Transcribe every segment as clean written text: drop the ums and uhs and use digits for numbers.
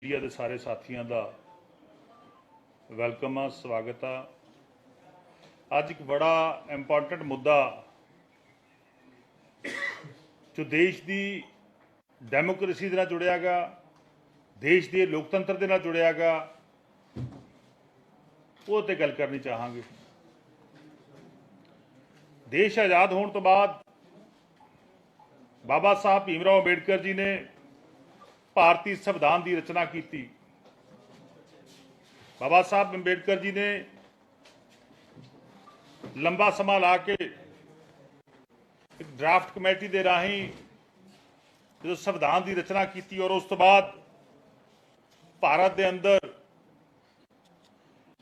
Media के सारे साथियों का वेलकम आ, स्वागत आ। अज एक बड़ा इंपॉर्टेंट मुद्दा जो देश की डेमोक्रेसी के नाल जुड़िया गा, देश के लोकतंत्र के नाल जुड़िया गा, वो ते गल करनी चाहांगे। देश आज़ाद होने तो बाद बाबा साहब भीमराव अंबेडकर जी ने भारतीय संविधान की रचना की। बाबा साहब अंबेडकर जी ने लंबा समा ला के एक ड्राफ्ट कमेटी के राही जो संविधान की रचना की और उस तो बाद भारत के अंदर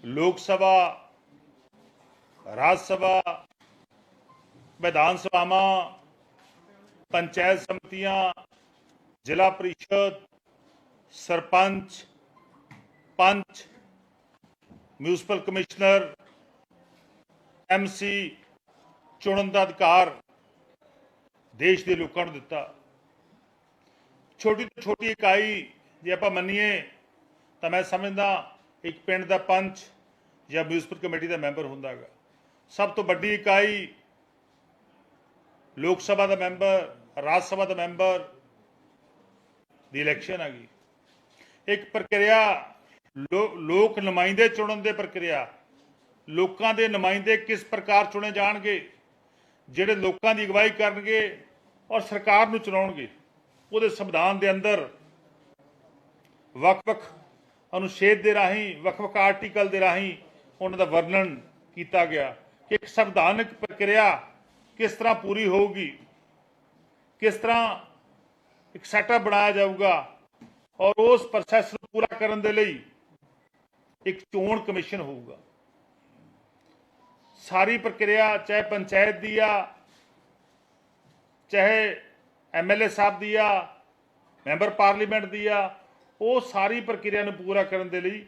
लोक सभा, राज सभा, विधान सभावां, पंचायत समितियां, जिला परिषद, सरपंच, पंच, म्यूनसिपल कमिश्नर, MC चुनने का अधिकार देश के लोगों को दिता। छोटी तो छोटी इकाई जे आप मनीए तो मैं समझदा एक पिंड का पंच या म्यूनसिपल कमेटी का मैंबर होंदा गा। सब तो बड़ी इकाई लोक सभा का मैंबर, राज सभा का मैंबर की इलैक्शन आ गई। एक प्रक्रिया लोक नुमाइंदे चुनने की प्रक्रिया, लोगों के नुमाइंदे किस प्रकार चुने जाएंगे, जिहड़े लोगों की अगवाई करनगे और सरकार नूं चलाउणगे। उहदे संविधान के अंदर वख-वख अनुच्छेद के राही, वख-वख आर्टिकल के राही उन्हां दा वर्णन किया गया कि एक संविधानिक प्रक्रिया किस तरह पूरी होगी, किस तरह एक सैटअप बनाया जाऊगा और उस प्रोसैस को पूरा करने के लिए एक चोण कमीशन होगा। सारी प्रक्रिया चाहे पंचायत दी आ, चाहे MLA साहब दी आ, मैंबर पार्लीमेंट दी आ, वो सारी प्रक्रिया को पूरा करने के लिए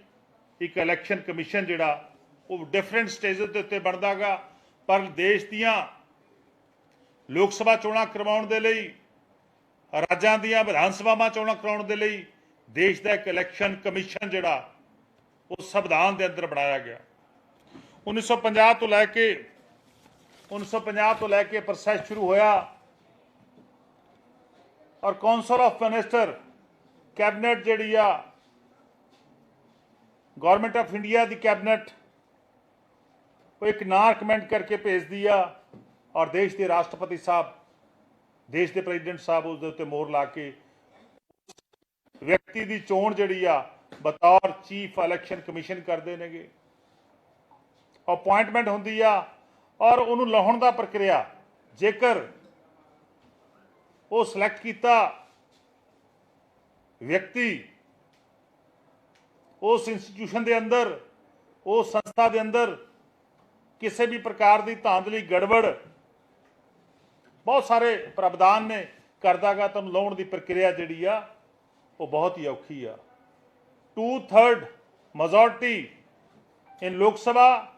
एक इलैक्शन कमीशन जिहड़ा वो डिफरेंट स्टेजेस के उत्ते बनदा गा। पर देश दियां लोक सभा चोणां करवाउण दे लई, राज्यां दियां विधान सभावां चोणां करवाउण दे लई देश का एक इलैक्शन कमीशन जिहड़ा वो संविधान के अंदर बनाया गया। 1950 तो लैके प्रोसैस शुरू होया और कौंसल ऑफ मिनिस्टर कैबिनेट जिहड़ी आ गवर्नमेंट ऑफ इंडिया की कैबिनेट वो एक नां रिकमेंड करके भेज दिया और देश के राष्ट्रपति साहब, देश के प्रेजिडेंट साहब उसके उत्ते मोहर ला के व्यक्ति की चोण जिहड़ी आ बतौर चीफ इलैक्शन कमीशन करते हैं। अपॉइंटमेंट होंदी आ और उन्होंने लाउण दा प्रक्रिया जेकर वो सिलैक्ट किया व्यक्ति उस इंस्टीट्यूशन के अंदर, उस संस्था के अंदर किसी भी प्रकार की धांधली गड़बड़ बहुत सारे प्रावधान ने करदा गा तो लाउण की प्रक्रिया जिहड़ी आ वो बहुत ही औखी आ। 2/3 मेजोरिटी इन लोक सभा,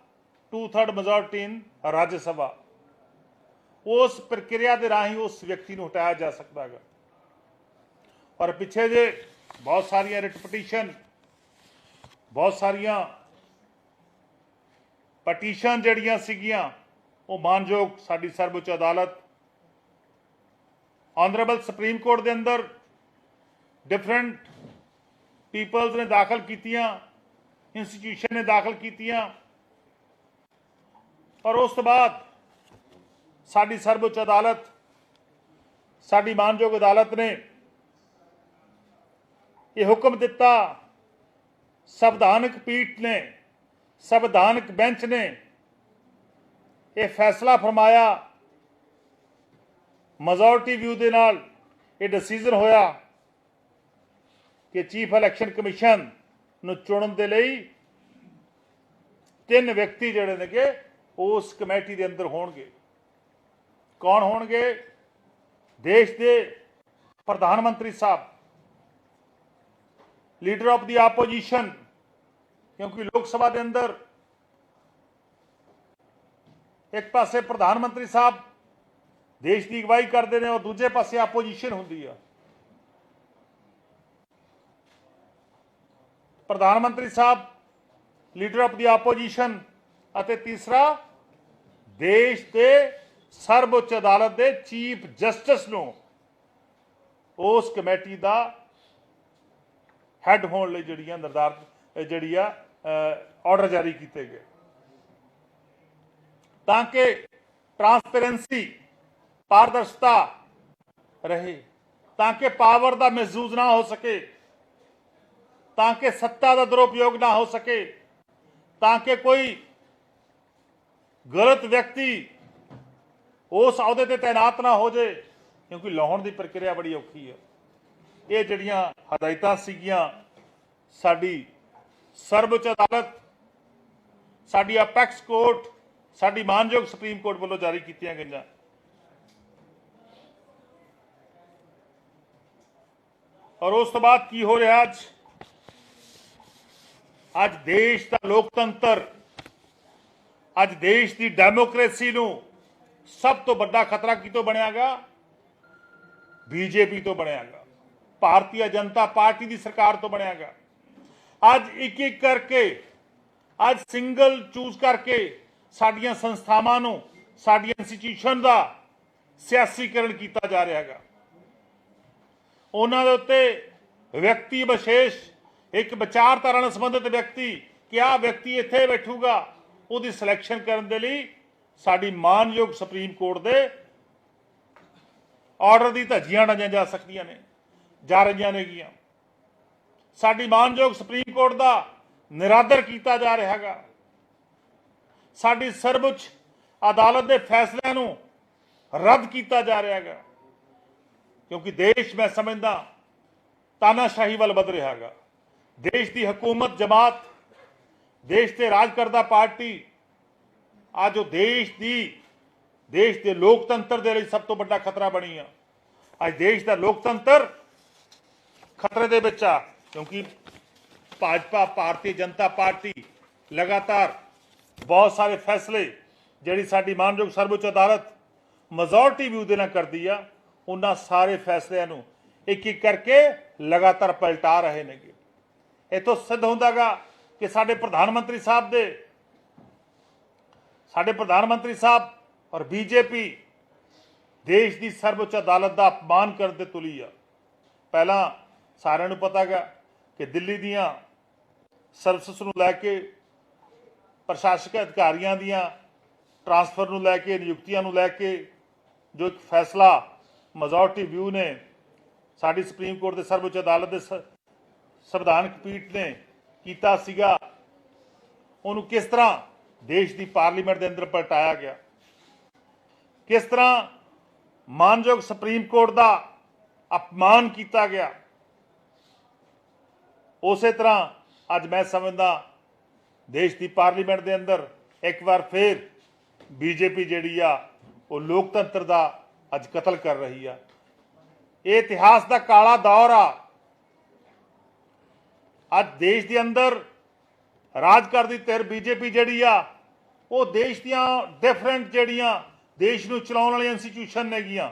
2/3 मेजोरिटी इन राज्य सभा, उस प्रक्रिया के राही उस व्यक्ति को हटाया जा सकता है। और पिछे जे बहुत सारिया रिट पटीशन, बहुत सारिया पटीशन जड़ियां सीगियां वो मानयोग साडी सर्वोच्च अदालत, ऑनरेबल सुप्रीम कोर्ट के अंदर डिफरेंट पीपल्स ने दाखिल कीतियां, इंस्टीट्यूशन ने दाखिल कीतियां और उस तो बाद साडी सर्वोच्च अदालत, साडी मानयोग अदालत ने यह हुक्म दिता, संवैधानिक पीठ ने, संवैधानिक बेंच ने यह फैसला फरमाया, मेजोरिटी व्यू के नाल यह डिसीजन होया कि चीफ इलैक्शन कमीशन नूं चुनने के लिए 3 व्यक्ति जिहड़े ने कि उस कमेटी के अंदर होणगे। कौन होणगे? देश के प्रधानमंत्री साहब, लीडर ऑफ द आपोजिशन, क्योंकि लोक सभा के अंदर एक पासे प्रधानमंत्री साहब देश की अगवाई करते हैं और दूजे पासे आपोजिशन होंदी है। ਪ੍ਰਧਾਨ ਮੰਤਰੀ ਸਾਹਿਬ, ਲੀਡਰ ਆਫ ਦੀ ਆਪੋਜੀਸ਼ਨ, ਅਤੇ ਤੀਸਰਾ ਦੇਸ਼ ਦੇ ਸਰਵਉੱਚ ਅਦਾਲਤ ਦੇ ਚੀਫ ਜਸਟਿਸ ਨੂੰ ਉਸ ਕਮੇਟੀ ਦਾ ਹੈੱਡ ਹੋਣ ਲਈ ਜਿਹੜੀਆਂ ਨਿਰਧਾਰਿਤ ਜਿਹੜੀ ਆ ਆਰਡਰ ਜਾਰੀ ਕੀਤੇ ਗਏ, ਤਾਂ ਕਿ ट्रांसपेरेंसी पारदर्शिता रहे, ताकि पावर का मिसयूज ना हो सके, ताकि सत्ता का दुरुपयोग ना हो सके, ताकि कोई गलत व्यक्ति उस अहुदे ते तैनात ना हो जाए, क्योंकि लाहौण की प्रक्रिया बड़ी औखी है। ये जड़ियां हदायतां सीगियां साडी सर्वोच्च अदालत, साडी अपैक्स कोर्ट, साडी मानयोग सुप्रीम कोर्ट वालों जारी कीतियां गईयां। और उस तो बाद की हो रहा अज देश का लोकतंत्र, अज देश की डेमोक्रेसी नूं सब तो बड़ा खतरा कितों बनियागा? बीजेपी तो बनियागा, भारतीय जनता पार्टी की सरकार तो बनियागा। अज एक एक करके, अज सिंगल चूज करके साडियां संस्थावां नूं, साडियां इंस्टीट्यूशन का सियासीकरण किया जा रहा है। उन्हां दे उत्ते व्यक्ति विशेष, एक विचारधारा नाल संबंधित व्यक्ति, क्या व्यक्ति इत्थे बैठूगा, उहदी सिलेक्शन करन दे लई साडी मानयोग सुप्रीम कोर्ट दे ऑर्डर की धज्जियां डाइयां जा सकदियां ने, जा रहीआं नेगीआं। साडी मानयोग सुप्रीम कोर्ट का निरादर किया जा रहा है। साडी सर्वोच्च अदालत के फैसलों नूं रद्द किया जा रहा है, क्योंकि देश मैं समझदा तानाशाही वाल वध रहा है। देश की हुकूमत जमात, देश के राज करदा पार्टी आज जो देश के लोकतंत्र के लिए सब तो बड़ा खतरा बनी है। आज देश का लोकतंत्र खतरे दे विच आ, क्योंकि भाजपा भारतीय जनता पार्टी लगातार बहुत सारे फैसले जिहड़ी साडी मानयोग सर्वोच्च अदालत मेजोरिटी व्यू दे नाल करदी आ, उन्हां सारे फैसलिਆਂ नूं एक एक करके लगातार पलटा रहे ने। इतों सिद्ध होंदा गा कि साडे प्रधानमंत्री साहब और बीजेपी देश की सर्वोच्च अदालत का अपमान करते तुली आ। पहला सारिਆਂ नूं पता गा कि दिल्ली दियां सर्विस नूं लैके, प्रशासक अधिकारियों दियां ट्रांसफर नूं लैके, नियुक्तियां नूं लैके जो एक फैसला मेजोरिटी व्यू ने साडी सुप्रीम कोर्ट के सर्वोच्च अदालत के संविधानक पीठ ने कीता सीगा, उन्होंने किस तरह देश की पार्लीमेंट के अंदर पलटाया गया, किस तरह मानयोग सुप्रीम कोर्ट का अपमान किया गया। उस तरह अज मैं समझदा देश की पार्लीमेंट के अंदर एक बार फिर बीजेपी जिहड़ी आ वो लोकतंत्र का अज कतल कर रही है। ये इतिहास का काला दौर आ। अज देश के अंदर राज करदी धिर बीजेपी जिहड़ी आ वो देश दियां डिफरेंट जिहड़ियां देश नूं चलाउण वाली इंस्टीट्यूशन नेगियां,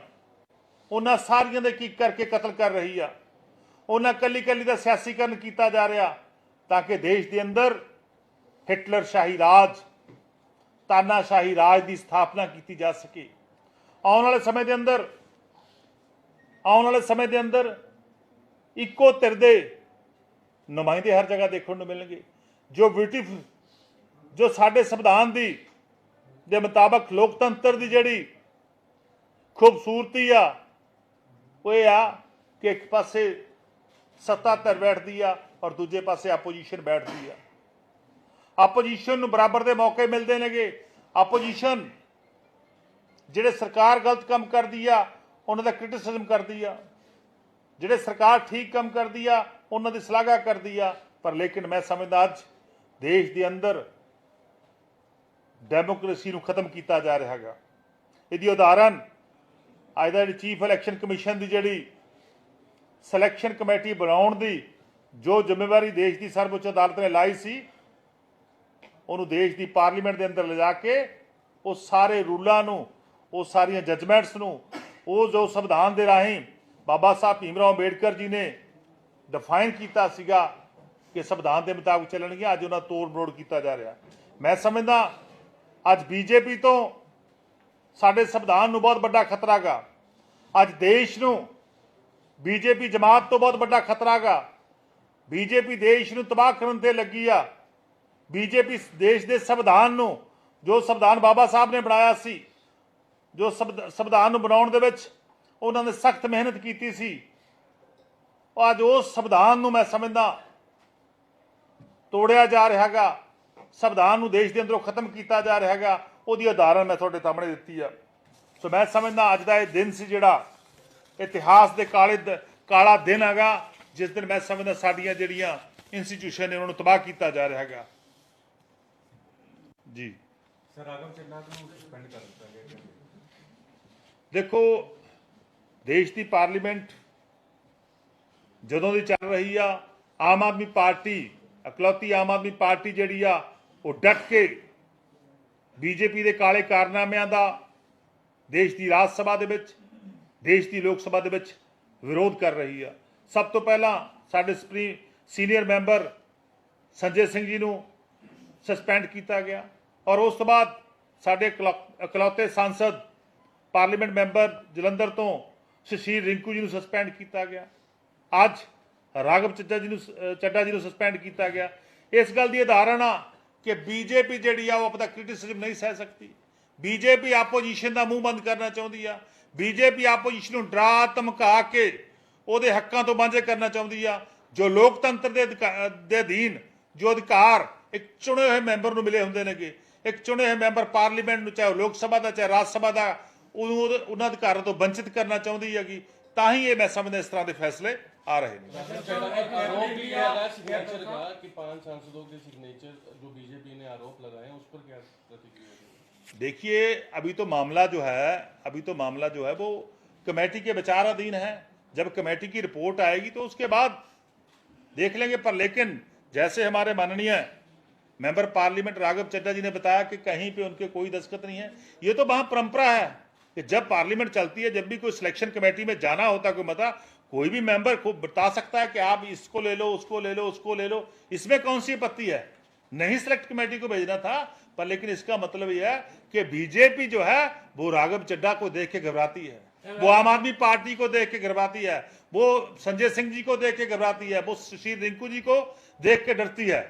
उन्हां सारियां दे की करके कतल कर रही आ। उन्हां कली कली का सियासीकरण किया जा रहा, ताकि देश के अंदर हिटलर शाही राज, तानाशाही राज की स्थापना की जा सके। आने वाले समय के अंदर इको धिर दे नुमाइंदे हर जगह देखने को मिलेंगे। जो साडे संविधान की दे मुताबक लोकतंत्र की जिहड़ी खूबसूरती आ वो ये आ कि एक पासे सत्ता धिर बैठती आ और दूजे पासे आपोजिशन बैठती आ। आपोजिशन नूं बराबर के मौके मिलते हैं। आपोजिशन जिहड़े सरकार गलत काम करती आ उन्हां दा क्रिटिसिज्म करती आ, जिहड़े सरकार ठीक काम करती आ उन्हां दी सलाहगा करती आ। पर लेकिन मैं समझदा अज देश के अंदर डेमोक्रेसी नूं खत्म किया जा रहा है। इसदी उदाहरण अज दा चीफ इलैक्शन कमीशन की जिहड़ी सिलैक्शन कमेटी बनाउण दी जो जिम्मेवारी देश की सर्वोच्च अदालत ने लाई सी, उन्होंने देश की पार्लीमेंट के अंदर ले जाके वो सारे रूलों नूं, वो सारियां जजमेंट्स नूं, वो जो संविधान के राही बाबा साहब भीम राव अंबेडकर जी ने डिफाइन किया सीगा कि संविधान के मुताबिक चलणगे, अज उन्हें तोड़ मरोड़ किया जा रहा। मैं समझदा अज बीजेपी तो साडे संविधान नूं बहुत बड़ा खतरा गा, अज देश नूं बीजेपी जमात तो बहुत बड़ा खतरा गा। बीजेपी देश नूं तबाह करन ते लगी आ। बीजेपी देश के संविधान नूं, जो संविधान बाबा साहब ने बनाया सी, जो संविधान नूं बनाउण दे विच उन्होंने सख्त मेहनत की सी, अज उस संविधान नूं मैं समझदा तोड़िया जा रहा गा, संविधान नूं देश के अंदरों खत्म किया जा रहा गा। उहदी उदाहरण मैं तुहाडे सामने दित्ती आ। सो मैं समझदा अज दा इह दिन सी जिहड़ा इतिहास के काला दिन हैगा, जिस दिन मैं समझदा साडियां जिहड़ियां इंस्टीट्यूशन ने उन्होंने तबाह किया जा रहा है जी। सर राघव चड्ढा को सस्पेंड कर दिता गया। देखो, देश की पार्लीमेंट जदों दी चल रही आ, आम आदमी पार्टी इकलौती आम आदमी पार्टी जिहड़ी आ वो डट के बीजेपी के काले कारनामिਆਂ ਦਾ देश की राज सभा दे विच, देश की लोक सभा दे विच विरोध कर रही है। सब तो पहला साडे सीनियर मैंबर संजय सिंह जी नूं सस्पेंड किया गया और उस तो बाद साडे इकलौते सांसद पार्लीमेंट मैंबर जलंधर तो सुशील रिंकू जी नूं सस्पेंड किया गया। अज राघव चड्ढा जी नूं सस्पेंड किया गया। इस गल की उदाहरण आ कि बीजेपी जिहड़ी आ वो अपना क्रिटिसिजम नहीं सह सकती। बीजेपी आपोजिशन का मूँह बंद करना चाहती है। बीजेपी आपोजिशन को डरा धमका के उहदे हक्कां तो वांझे करना चाहती है। जो लोकतंत्र के अधीन जो अधिकार एक चुने हुए मैंबर को मिले होंगे ने, एक चुने हुए मैंबर पार्लीमेंट चाहे लोक सभा का चाहे राज सभा का, उन्होंने अधिकारों तो वंचित करना चाहती हैगी। तां ही ये मैं समझदा इस तरह के फैसले आ रहे हैं। कि 5 सांसदों के सिग्नेचर जो बीजेपी ने आरोप लगाए उस पर क्या प्रतिक्रिया? देखिए, अभी तो मामला जो है वो कमेटी के विचाराधीन है। जब कमेटी की रिपोर्ट आएगी तो उसके बाद देख लेंगे। पर लेकिन जैसे हमारे माननीय मेंबर पार्लियामेंट राघव चड्ढा जी ने बताया कि कहीं पे उनके कोई दस्तखत नहीं है। ये तो वहाँ परंपरा है कि जब पार्लियामेंट चलती है, जब भी कोई सिलेक्शन कमेटी में जाना होता कोई मता, कोई भी मेंबर को बता सकता है कि आप इसको ले लो, उसको ले लो, उसको ले लो। इसमें कौन सी आपत्ति है? नहीं सिलेक्ट कमेटी को भेजना था। पर लेकिन इसका मतलब यह है कि बीजेपी जो है वो राघव चड्ढा को देख के घबराती है, वो आम आदमी पार्टी को देख के घबराती है, वो संजय सिंह जी को देख के घबराती है, वो सुशील रिंकू जी को देख के डरती है।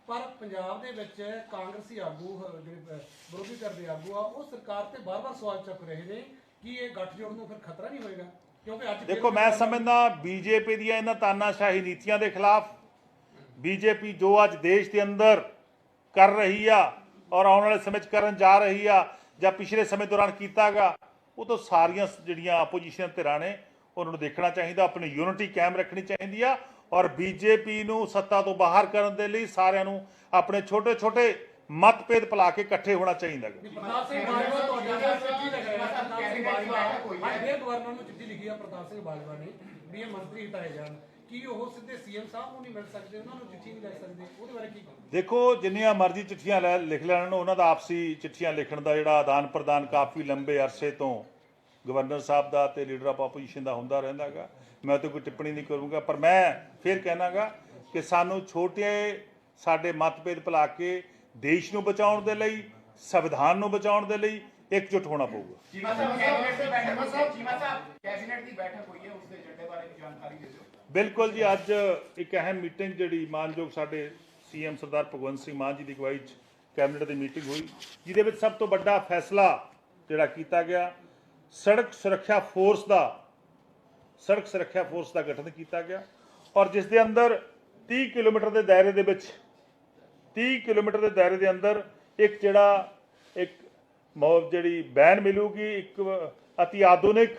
पर पंजाब दे विच कांग्रेसी आगू जिहड़े विरोधी धਿਰ ਦੇ आगू आ ਉਹ सरकार ते बार-बार सवाल चुक रहे हैं कि ये गठजोड़ ਨੂੰ फिर खतरा नहीं होएगा? क्योंकि ਅੱਜ देखो, मैं समझदा बीजेपी दी इन्हां तानाशाही नीतियां के खिलाफ बीजेपी जो अज देश के अंदर कर रही आ और आने वाले समय करन जा रही आ ਜਾਂ पिछले समय दौरान किया गा, वो तो सारियां जिहड़ियां अपोजिशन धिरां ने उन्होंने देखना चाहिए, अपनी यूनिटी कायम रखनी चाहिए आ और बीजेपी नूं सत्ता तो बाहर करने के लिए सारिਆਂ ਨੂੰ अपने छोटे छोटे मतभेद भुला के इकट्ठे होना चाहिए। प्रताप सिंह बाजवा ਤੁਹਾਡਾ चिट्ठी लिख ਰਿਹਾ है, प्रताप सिंह बाजवा फिर गवर्नर ਨੂੰ चिट्ठी लिखी है प्रताप सिंह बाजवा ने भी ਇਹ ਮੰਤਰੀ ਹਟਾਏ ਜਾਣ। ਕੀ ਉਹ ਸਿੱਧੇ ਸੀਐਮ ਸਾਹਿਬ ਨੂੰ ਨਹੀਂ ਮਿਲ ਸਕਦੇ, ਉਹਨਾਂ ਨੂੰ चिट्ठी नहीं लिख सकते? ਉਹਦੇ ਬਾਰੇ ਕੀ ਕਹੋ? देखो, जिन्नियां मर्जी चिट्ठियां लिख लैण, उन्हों का आपसी चिट्ठियां लिखण का जिहड़ा आदान प्रदान काफ़ी लंबे अरसे तो गवर्नर साहब का तो लीडर ऑफ अपोजिशन का होंदा रहिंदा गा। मैं तो कोई टिप्पणी नहीं करूँगा। पर मैं फिर कहना गा कि सानू छोटे साडे मतभेद भुला के देश नूं बचाउण दे लई, संविधान नूं बचाउण दे लई एकजुट होना पਊਗਾ। बिल्कुल जी, अज एक अहम मीटिंग जिहड़ी मानयोग साडे सीएम सरदार भगवंत सिंह मान जी की अगवाई कैबिनेट की मीटिंग हुई, जिहदे विच सब तो वड्डा फैसला जिहड़ा कीता गया सड़क सुरक्षा फोर्स का गठन किया गया और जिस दे अंदर 30 किलोमीटर के दायरे दे विच 30 किलोमीटर के दायरे के अंदर एक जिहड़ा एक जिहड़ी वैन मिलूगी, एक अति आधुनिक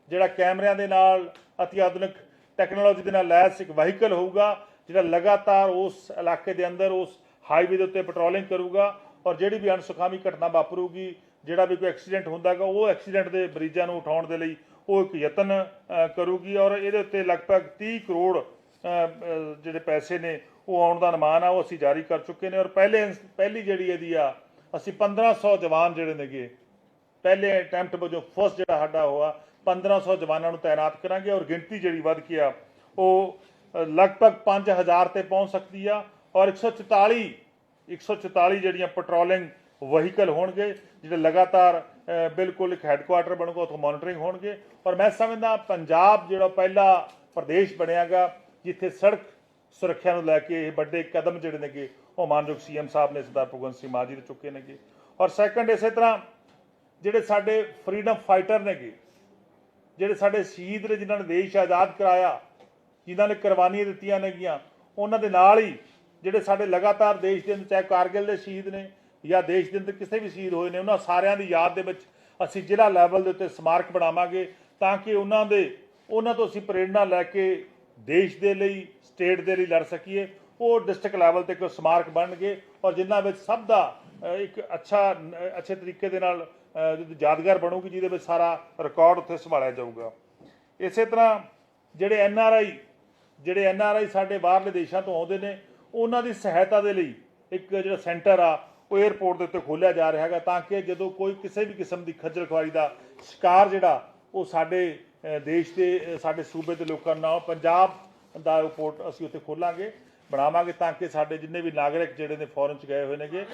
जिहड़ा कैमरिਆਂ ਦੇ ਨਾਲ अति आधुनिक टैक्नोलॉजी के नाल लैस एक वहीकल होगा जिहड़ा लगातार उस इलाके के अंदर उस हाईवे के उत्ते पेट्रोलिंग करूगा और जिहड़ी भी अणसुखावी घटना वापरूगी, जिहड़ा भी कोई एक्सीडेंट होंदा गा, वो एक्सीडेंट के मरीजों को उठाउण दे लई वो एक यतन करूगी और ये उत्ते लगभग 30 करोड़ जिहड़े पैसे ने वो आउण दा अनुमान आ वो असीं जारी कर चुके हैं और पहली जिहड़ी इहदी आ असीं 1500 जवान जिहड़े नेगे ਪਹਿਲੇ ਅਟੈਂਪਟ ਵਜੋਂ ਫਸਟ ਜਿਹੜਾ ਸਾਡਾ ਹੋਇਆ 1500 ਜਵਾਨਾਂ ਨੂੰ ਤਾਇਨਾਤ ਕਰਾਂਗੇ ਔਰ ਗਿਣਤੀ ਜਿਹੜੀ ਵੱਧ ਕੇ ਆ ਉਹ ਲਗਭਗ 5000 ਤੇ ਪਹੁੰਚ ਸਕਦੀ ਆ ਔਰ 144 ਜਿਹੜੀਆਂ ਪੈਟਰੋਲਿੰਗ ਵਹੀਕਲ ਹੋਣਗੇ ਜਿਹੜੇ ਲਗਾਤਾਰ ਬਿਲਕੁਲ ਇੱਕ ਹੈੱਡਕੁਆਟਰ ਬਣੂਗਾ ਉੱਥੋਂ ਮੋਨੀਟਰਿੰਗ ਹੋਣਗੇ ਔਰ ਮੈਂ ਸਮਝਦਾ ਪੰਜਾਬ ਜਿਹੜਾ ਪਹਿਲਾ ਪ੍ਰਦੇਸ਼ ਬਣਿਆਗਾ ਜਿੱਥੇ ਸੜਕ ਸੁਰੱਖਿਆ ਨੂੰ ਲੈ ਕੇ ਇਹ ਵੱਡੇ ਕਦਮ ਜਿਹੜੇ ਨੇਗੇ ਉਹ ਮਾਨਯੋਗ ਸੀਐਮ ਸਾਹਿਬ ਨੇ ਸਰਦਾਰ ਭਗਵੰਤ ਸਿੰਘ ਮਾਨ ਜੀ ਨੇ ਚੁੱਕੇ ਨੇਗੇ ਔਰ ਸੈਕੰਡ ਇਸੇ ਤਰ੍ਹਾਂ ਜਿਹੜੇ ਸਾਡੇ ਫਰੀडम ਫਾਈਟਰ ਨੇਗੇ ਜਿਹੜੇ ਸਾਡੇ ਸ਼ਹੀਦ ਨੇ ਜਿਨ੍ਹਾਂ ਨੇ ਦੇਸ਼ ਆਜ਼ਾਦ ਕਰਾਇਆ ਜਿਨ੍ਹਾਂ ਨੇ ਕੁਰਬਾਨੀਆਂ ਦਿੱਤੀਆਂ ਨੇਗੀਆਂ ਉਹਨਾਂ ਦੇ ਨਾਲ ਹੀ ਜਿਹੜੇ ਸਾਡੇ ਲਗਾਤਾਰ ਦੇਸ਼ ਦੇ ਅੰਦਰ ਚਾਹੇ ਕਾਰਗਿਲ ਦੇ ਸ਼ਹੀਦ ਨੇ ਜਾਂ ਦੇਸ਼ ਦੇ ਅੰਦਰ ਕਿਸੇ ਵੀ ਸ਼ਹੀਦ ਹੋਏ ਨੇ ਉਹਨਾਂ ਸਾਰਿਆਂ ਦੀ ਯਾਦ ਦੇ ਵਿੱਚ ਅਸੀਂ ਜ਼ਿਲ੍ਹਾ ਲੈਵਲ ਦੇ ਉੱਤੇ ਸਮਾਰਕ ਬਣਾਵਾਂਗੇ ਤਾਂ ਕਿ ਉਹਨਾਂ ਤੋਂ ਅਸੀਂ ਪ੍ਰੇਰਣਾ ਲੈ ਕੇ ਦੇਸ਼ ਦੇ ਲਈ ਸਟੇਟ ਦੇ ਲਈ ਲੜ ਸਕੀਏ ਉਹ ਡਿਸਟ੍ਰਿਕਟ ਲੈਵਲ ਤੇ ਕੋਈ ਸਮਾਰਕ ਬਣਨਗੇ ਔਰ ਜਿਨ੍ਹਾਂ ਵਿੱਚ ਸਭ ਦਾ ਇੱਕ ਅੱਛੇ ਤਰੀਕੇ ਦੇ ਨਾਲ ਯਾਦਗਾਰ ਬਣੂਗੀ ਜਿਹਦੇ ਵਿੱਚ ਸਾਰਾ ਰਿਕਾਰਡ ਉੱਥੇ ਸੰਭਾਲਿਆ ਜਾਊਗਾ। ਇਸੇ ਤਰ੍ਹਾਂ ਜਿਹੜੇ ਐਨ ਆਰ ਆਈ ਸਾਡੇ ਬਾਹਰਲੇ ਦੇਸ਼ਾਂ ਤੋਂ ਆਉਂਦੇ ਨੇ ਉਹਨਾਂ ਦੀ ਸਹਾਇਤਾ ਦੇ ਲਈ ਇੱਕ ਜਿਹੜਾ ਸੈਂਟਰ ਆ ਉਹ 에ਅਰਪੋਰਟ ਦੇ ਉੱਤੇ ਖੋਲ੍ਹਿਆ ਜਾ ਰਿਹਾ ਹੈਗਾ ਤਾਂ ਕਿ ਜਦੋਂ ਕੋਈ ਕਿਸੇ ਵੀ ਕਿਸਮ ਦੀ ਖੱਜਲ ਖੁਆਰੀ ਦਾ ਸ਼ਿਕਾਰ ਜਿਹੜਾ ਉਹ ਸਾਡੇ ਦੇਸ਼ ਦੇ ਸਾਡੇ ਸੂਬੇ ਦੇ ਲੋਕਾਂ ਨੂੰ ਨਾ ਹੋ। ਪੰਜਾਬ ਦਾ 에ਅਰਪੋਰਟ ਅਸੀਂ ਉੱਥੇ ਖੋਲਾਂਗੇ ਬਣਾਵਾਂਗੇ ਤਾਂ ਕਿ ਸਾਡੇ ਜਿੰਨੇ ਵੀ ਨਾਗਰਿਕ ਜਿਹੜੇ ਨੇ ਫੋਰਨ 'ਚ ਗਏ ਹੋਏ ਨੇਗੇ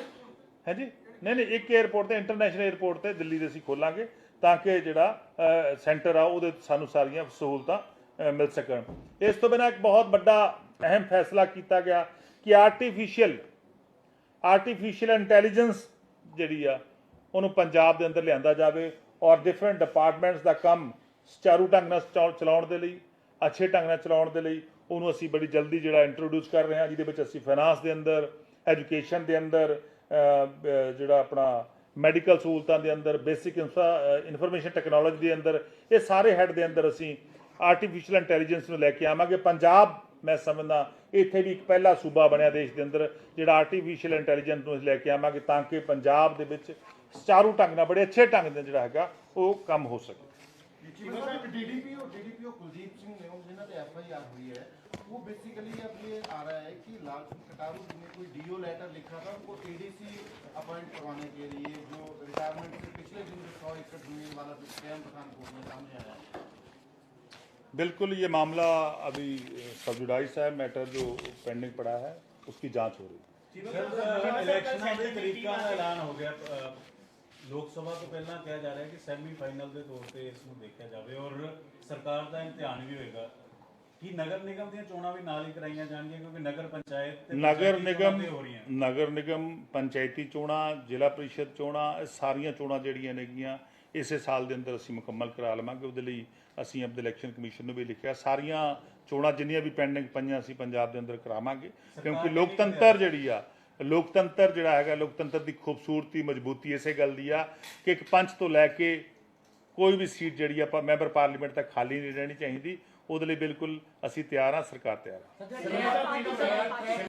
ਹਾਂਜੀ ਨਹੀਂ ਇੱਕ 에ਅਰਪੋਰਟ ਤੇ ਇੰਟਰਨੈਸ਼ਨਲ 에ਅਰਪੋਰਟ ਤੇ ਦਿੱਲੀ ਦੇ ਅਸੀਂ ਖੋਲਾਂਗੇ ਤਾਂ ਕਿ ਜਿਹੜਾ ਸੈਂਟਰ ਆ ਉਹਦੇ ਸਾਨੂੰ ਸਾਰੀਆਂ ਸਹੂਲਤਾਂ ਮਿਲ ਸਕਣ। ਇਸ ਤੋਂ ਬਿਨਾਂ ਇੱਕ ਬਹੁਤ ਵੱਡਾ ਅਹਿਮ ਫੈਸਲਾ ਕੀਤਾ ਗਿਆ ਕਿ ਆਰਟੀਫਿਸ਼ੀਅਲ ਇੰਟੈਲੀਜੈਂਸ ਜਿਹੜੀ ਆ ਉਹਨੂੰ ਪੰਜਾਬ ਦੇ ਅੰਦਰ ਲਿਆਂਦਾ ਜਾਵੇ ਔਰ ਡਿਫਰੈਂਟ ਡਿਪਾਰਟਮੈਂਟਸ ਦਾ ਕੰਮ ਸੁਚਾਰੂ ਢੰਗ ਨਾਲ ਚਲਾਉਣ ਦੇ ਲਈ ਅੱਛੇ ਢੰਗ ਨਾਲ ਚਲਾਉਣ ਦੇ ਲਈ ਉਹਨੂੰ ਅਸੀਂ ਬੜੀ ਜਲਦੀ ਜਿਹੜਾ ਇੰਟਰੋਡਿਊਸ ਕਰ ਰਹੇ ਹਾਂ ਜਿਹਦੇ ਵਿੱਚ ਅਸੀਂ ਫਾਈਨਾਂਸ ਦੇ ਅੰਦਰ ਐਜੂਕੇਸ਼ਨ ਦੇ ਅੰਦਰ ਜਿਹੜਾ ਆਪਣਾ ਮੈਡੀਕਲ ਸਹੂਲਤਾਂ ਦੇ ਅੰਦਰ ਬੇਸਿਕ ਇਨਫੋਰਮੇਸ਼ਨ ਟੈਕਨੋਲੋਜੀ ਦੇ ਅੰਦਰ ਇਹ ਸਾਰੇ ਹੈੱਡ ਦੇ ਅੰਦਰ ਅਸੀਂ ਆਰਟੀਫਿਸ਼ੀਅਲ ਇੰਟੈਲੀਜੈਂਸ ਨੂੰ ਲੈ ਕੇ ਆਵਾਂਗੇ। ਪੰਜਾਬ ਮੈਂ ਸਮਝਦਾ ਇੱਥੇ ਵੀ ਇੱਕ ਪਹਿਲਾ ਸੂਬਾ ਬਣਿਆ ਦੇਸ਼ ਦੇ ਅੰਦਰ ਜਿਹੜਾ ਆਰਟੀਫਿਸ਼ੀਅਲ ਇੰਟੈਲੀਜੈਂਸ ਨੂੰ ਲੈ ਕੇ ਆਵਾਂਗੇ ਤਾਂ ਕਿ ਪੰਜਾਬ ਦੇ ਵਿੱਚ ਸੁਚਾਰੂ ਢੰਗ ਨਾਲ ਬੜੇ ਅੱਛੇ ਢੰਗ ਨਾਲ ਜਿਹੜਾ ਹੈਗਾ ਉਹ ਕੰਮ ਹੋ ਸਕੇ। डीडीपीओ कुलदीप सिंह नेहम जिन्होंने एफआईआर हुई है वो बेसिकली अब ये आ रहा है कि लाल कटारू ने कोई डीओ लेटर लिखा था उनको एडीसी अपॉइंट करवाने के लिए जो रिटायरमेंट से पिछले दिन जो 100 एकड़ जमीन वाला जो स्कैम पठानकोट में सामने आया है। बिल्कुल ये मामला अभी सब जुडाइस है मैटर जो पेंडिंग पड़ा है उसकी जांच हो रही है। ਇਲੈਕਸ਼ਨਾਂ ਦੇ ਤਰੀਕਾਂ ਦਾ ਐਲਾਨ ਹੋ ਗਿਆ ਲੋਕ ਸਭਾ ਤੋਂ ਪਹਿਲਾਂ ਕਿਹਾ ਜਾ ਰਿਹਾ ਕਿ ਸੈਮੀ ਫਾਈਨਲ ਦੇ ਤੌਰ ਤੇ ਇਸ ਨੂੰ ਦੇਖਿਆ ਜਾਵੇ ਔਰ ਸਰਕਾਰ ਦਾ ਇਮਤਿਹਾਨ ਵੀ ਹੋਏਗਾ ਕਿ ਨਗਰ ਨਿਗਮ ਦੀਆਂ ਚੋਣਾਂ ਵੀ ਨਾਲ ਹੀ ਕਰਾਈਆਂ ਜਾਣਗੀਆਂ ਕਿਉਂਕਿ ਨਗਰ ਪੰਚਾਇਤ ਤੇ ਨਗਰ ਨਿਗਮ ਪੰਚਾਇਤੀ ਚੋਣਾਂ ਜ਼ਿਲ੍ਹਾ ਪ੍ਰੀਸ਼ਦ ਚੋਣਾਂ ਇਹ ਸਾਰੀਆਂ ਚੋਣਾਂ ਜਿਹੜੀਆਂ ਨੇਗੀਆਂ ਇਸੇ ਸਾਲ ਦੇ ਅੰਦਰ ਅਸੀਂ ਮੁਕੰਮਲ ਕਰਾ ਲਵਾਂਗੇ। ਉਹਦੇ ਲਈ ਅਸੀਂ ਆਪਣੇ ਇਲੈਕਸ਼ਨ ਕਮਿਸ਼ਨ ਨੂੰ ਵੀ ਲਿਖਿਆ ਸਾਰੀਆਂ ਚੋਣਾਂ ਜਿੰਨੀਆਂ ਵੀ ਪੈਂਡਿੰਗ ਪਈਆਂ ਅਸੀਂ ਪੰਜਾਬ ਦੇ ਅੰਦਰ ਕਰਾਵਾਂਗੇ ਕਿਉਂਕਿ ਲੋਕਤੰਤਰ ਜਿਹੜਾ ਹੈਗਾ ਲੋਕਤੰਤਰ ਦੀ ਖੂਬਸੂਰਤੀ ਮਜ਼ਬੂਤੀ ਇਸੇ ਗੱਲ ਦੀ ਆ ਕਿ ਇੱਕ ਪੰਚ ਤੋਂ ਲੈ ਕੇ ਕੋਈ ਵੀ ਸੀਟ ਜਿਹੜੀ ਆਪਾਂ ਮੈਂਬਰ ਪਾਰਲੀਮੈਂਟ ਤੱਕ ਖਾਲੀ ਨਹੀਂ ਰਹਿਣੀ ਚਾਹੀਦੀ। ਉਹਦੇ ਲਈ ਬਿਲਕੁਲ ਅਸੀਂ ਤਿਆਰ ਹਾਂ ਸਰਕਾਰ ਤਿਆਰ ਹੈ।